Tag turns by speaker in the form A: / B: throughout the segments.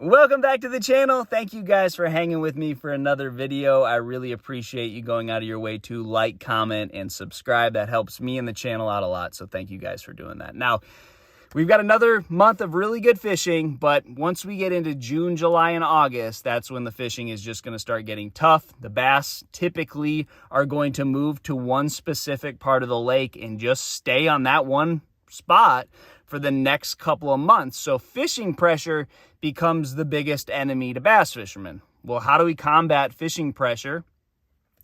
A: Welcome back to the channel. Thank you guys for hanging with me for another video. I really appreciate you going out of your way to like, comment, and subscribe. That helps me and the channel out a lot, so thank you guys for doing that. Now, we've got another month of really good fishing, but once we get into June, July, and August, that's when the fishing is just going to start getting tough. The bass typically are going to move to one specific part of the lake and just stay on that one spot for the next couple of months. So fishing pressure becomes the biggest enemy to bass fishermen. Well, how do we combat fishing pressure?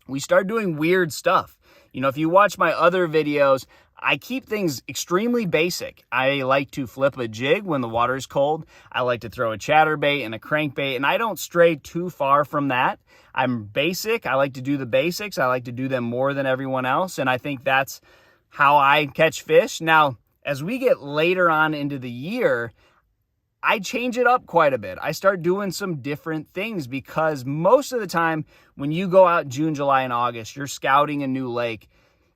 A: We start doing weird stuff. You know, if you watch my other videos, I keep things extremely basic. I like to flip a jig when the water's cold. I like to throw a chatterbait and a crankbait, and I don't stray too far from that. I'm basic. I like to do the basics. I like to do them more than everyone else, and I think that's how I catch fish. Now, as we get later on into the year, I change it up quite a bit. I start doing some different things because most of the time when you go out June, July, and August, you're scouting a new lake.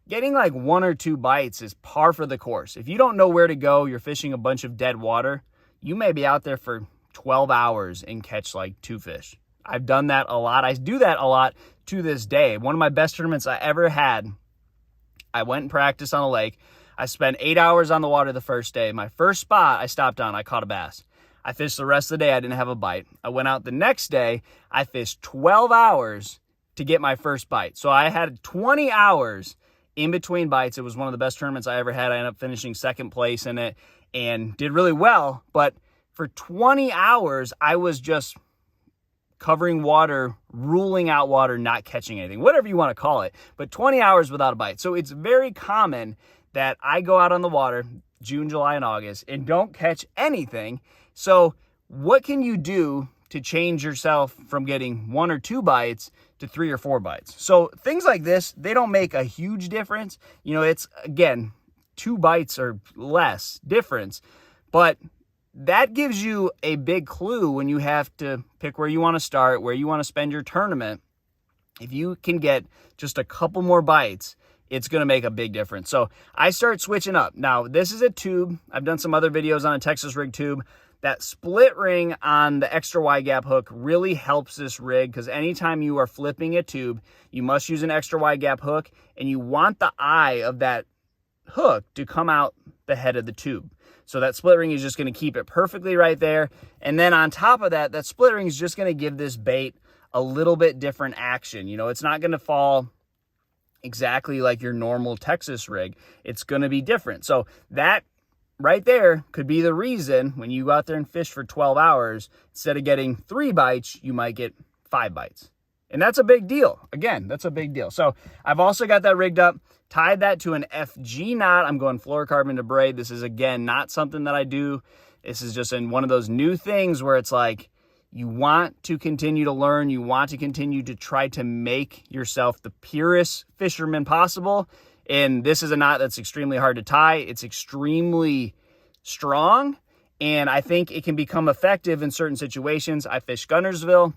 A: Getting like 1 or 2 bites is par for the course. If you don't know where to go, you're fishing a bunch of dead water, you may be out there for 12 hours and catch like 2 fish. I've done that a lot. I do that a lot to this day. One of my best tournaments I ever had, I went and practiced on a lake. I spent 8 hours on the water the first day. My first spot I stopped on, I caught a bass. I fished the rest of the day, I didn't have a bite. I went out the next day, I fished 12 hours to get my first bite. So I had 20 hours in between bites. It was one of the best tournaments I ever had. I ended up finishing second place in it and did really well. But for 20 hours, I was just covering water, ruling out water, not catching anything, whatever you want to call it. But 20 hours without a bite. So it's very common that I go out on the water June, July, and August and don't catch anything. So what can you do to change yourself from getting 1 or 2 bites to 3 or 4 bites? So things like this, they don't make a huge difference. You know, it's, again, 2 bites or less difference, but that gives you a big clue when you have to pick where you want to start, where you want to spend your tournament. If you can get just a couple more bites, it's going to make a big difference. So I start switching up. Now, this is a tube. I've done some other videos on a Texas rig tube. That split ring on the extra wide gap hook really helps this rig because anytime you are flipping a tube, you must use an extra wide gap hook, and you want the eye of that hook to come out the head of the tube. So that split ring is just going to keep it perfectly right there. And then on top of that, that split ring is just going to give this bait a little bit different action. You know, it's not going to fall exactly like your normal Texas rig. It's going to be different. So that right there could be the reason when you go out there and fish for 12 hours, instead of getting 3 bites, you might get 5 bites. And that's a big deal. Again, that's a big deal. So I've also got that rigged up, tied that to an FG knot. I'm going fluorocarbon to braid. This is, again, not something that I do. This is just in one of those new things where it's like, you want to continue to learn. You want to continue to try to make yourself the purest fisherman possible. And this is a knot that's extremely hard to tie. It's extremely strong, and I think it can become effective in certain situations. I fish Guntersville.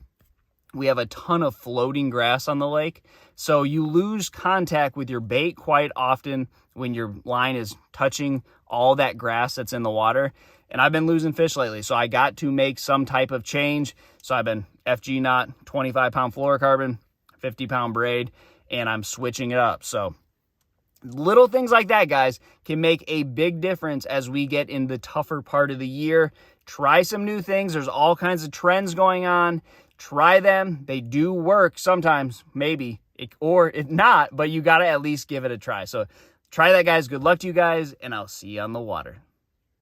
A: We have a ton of floating grass on the lake, so you lose contact with your bait quite often when your line is touching all that grass that's in the water. And I've been losing fish lately, so I got to make some type of change. So I've been FG knot, 25-pound fluorocarbon, 50-pound braid, and I'm switching it up. So little things like that, guys, can make a big difference as we get in the tougher part of the year. Try some new things. There's all kinds of trends going on. Try them. They do work sometimes, maybe, or if not, but you got to at least give it a try. So try that, guys. Good luck to you guys, and I'll see you on the water.